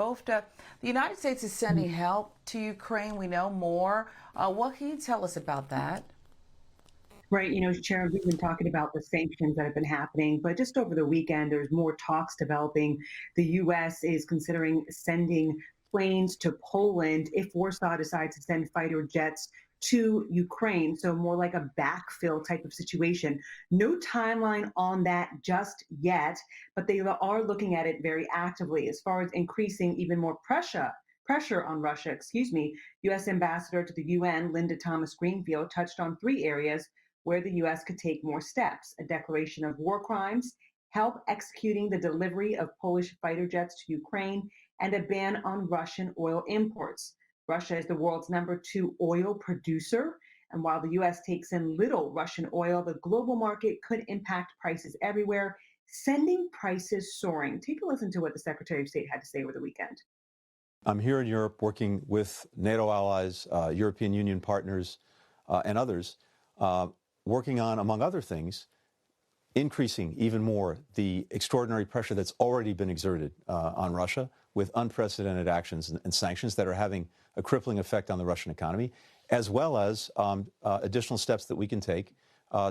Bofta, the United States is sending help to Ukraine. We know more. What can you tell us about that? Right. Sharon, we've been talking about the sanctions that have been happening, but just over the weekend, there's more talks developing. The U.S. is considering sending planes to Poland if Warsaw decides to send fighter jets to Ukraine. So more like a backfill type of situation. No timeline on that just yet, but they are looking at it very actively as far as increasing even more pressure on Russia, U.S. Ambassador to the UN, Linda Thomas Greenfield, touched on three areas where the U.S. could take more steps: a declaration of war crimes, help executing the delivery of Polish fighter jets to Ukraine, and a ban on Russian oil imports. Russia is the world's #2 oil producer, and while the U.S. takes in little Russian oil, the global market could impact prices everywhere, sending prices soaring. Take a listen to what the Secretary of State had to say over the weekend. I'm here in Europe working with NATO allies, European Union partners, and others, working on, among other things, increasing even more the extraordinary pressure that's already been exerted on Russia with unprecedented actions and sanctions that are having a crippling effect on the Russian economy, as well as additional steps that we can take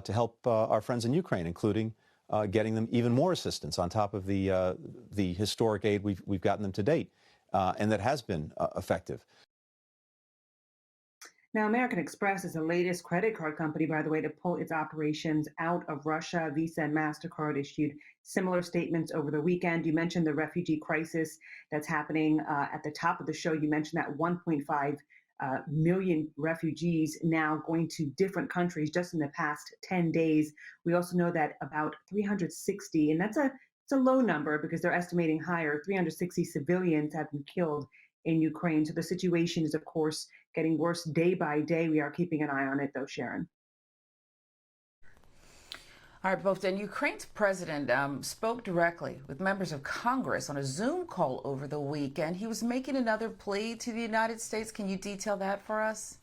to help our friends in Ukraine, including getting them even more assistance on top of the historic aid we've gotten them to date, and that has been effective. Now, American Express is the latest credit card company, by the way, to pull its operations out of Russia. Visa and MasterCard issued similar statements over the weekend. You mentioned the refugee crisis that's happening at the top of the show. You mentioned that 1.5 million refugees now going to different countries just in the past 10 days. We also know that about 360, and it's a low number because they're estimating higher, 360 civilians have been killed in Ukraine. So the situation is, of course, getting worse day by day. We are keeping an eye on it, though, Sharon. All right, Bofta, and Ukraine's president spoke directly with members of Congress on a Zoom call over the weekend. He was making another plea to the United States. Can you detail that for us?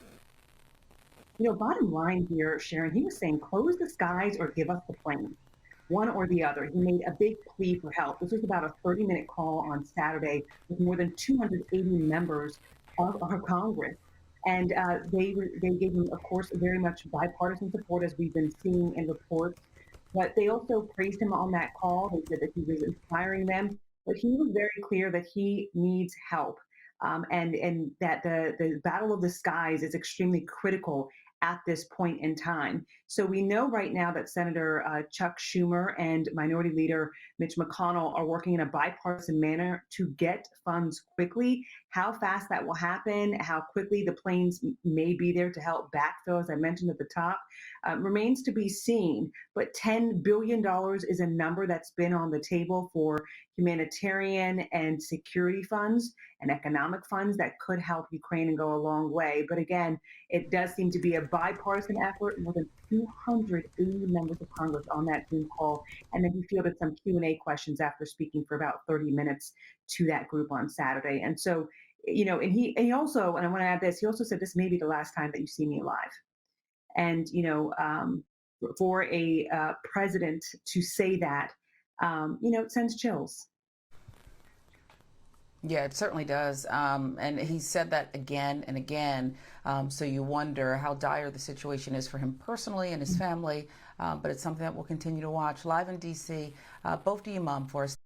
Bottom line here, Sharon, he was saying, close the skies or give us the plane. One or the other. He made a big plea for help. This was about a 30-minute call on Saturday with more than 280 members of our Congress. And they gave him, of course, very much bipartisan support, as we've been seeing in reports. But they also praised him on that call. They said that he was inspiring them. But he was very clear that he needs help, and that the battle of the skies is extremely critical at this point in time. So we know right now that Senator Chuck Schumer and Minority Leader Mitch McConnell are working in a bipartisan manner to get funds quickly. How fast that will happen, how quickly the planes may be there to help backfill, as I mentioned at the top, remains to be seen. But $10 billion is a number that's been on the table for humanitarian and security funds and economic funds that could help Ukraine and go a long way. But again, it does seem to be a bipartisan effort. More than 280 members of Congress on that Zoom call, and then he fielded some Q&A questions after speaking for about 30 minutes to that group on Saturday. And so, and he also, and I want to add this, he also said, this may be the last time that you see me alive. And for a president to say that, it sends chills. Yeah, it certainly does. And he said that again and again. So you wonder how dire the situation is for him personally and his family. But it's something that we'll continue to watch. Live in D.C., Bofta Yimam for us.